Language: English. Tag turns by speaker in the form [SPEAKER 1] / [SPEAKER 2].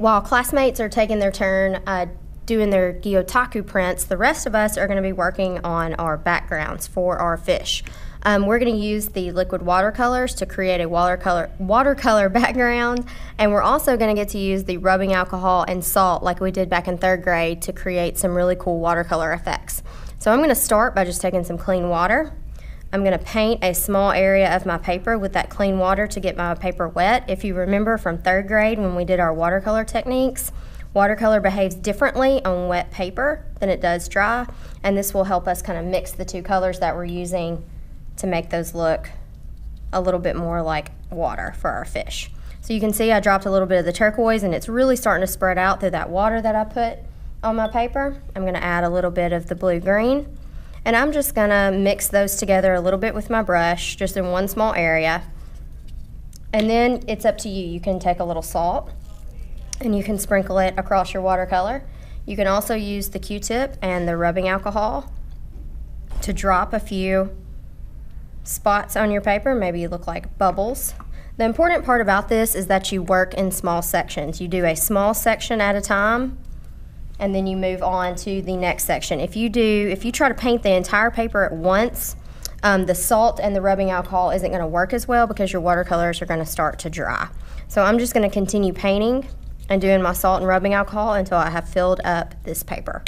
[SPEAKER 1] while classmates are taking their turn doing their Gyotaku prints, the rest of us are going to be working on our backgrounds for our fish. We're going to use the liquid watercolors to create a watercolor background, and we're also going to get to use the rubbing alcohol and salt like we did back in 3rd grade to create some really cool watercolor effects. So I'm going to start by just taking some clean water. I'm going to paint a small area of my paper with that clean water to get my paper wet. If you remember from 3rd grade when we did our watercolor techniques, watercolor behaves differently on wet paper than it does dry, and this will help us kind of mix the two colors that we're using to make those look a little bit more like water for our fish. So you can see I dropped a little bit of the turquoise, and it's really starting to spread out through that water that I put on my paper. I'm going to add a little bit of the blue-green, and I'm just going to mix those together a little bit with my brush, just in one small area. And then it's up to you. You can take a little salt and you can sprinkle it across your watercolor. You can also use the Q-tip and the rubbing alcohol to drop a few spots on your paper. Maybe you look like bubbles. The important part about this is that you work in small sections. You do a small section at a time, and then you move on to the next section. If you try to paint the entire paper at once, the salt and the rubbing alcohol isn't going to work as well because your watercolors are going to start to dry. So I'm just going to continue painting and doing my salt and rubbing alcohol until I have filled up this paper.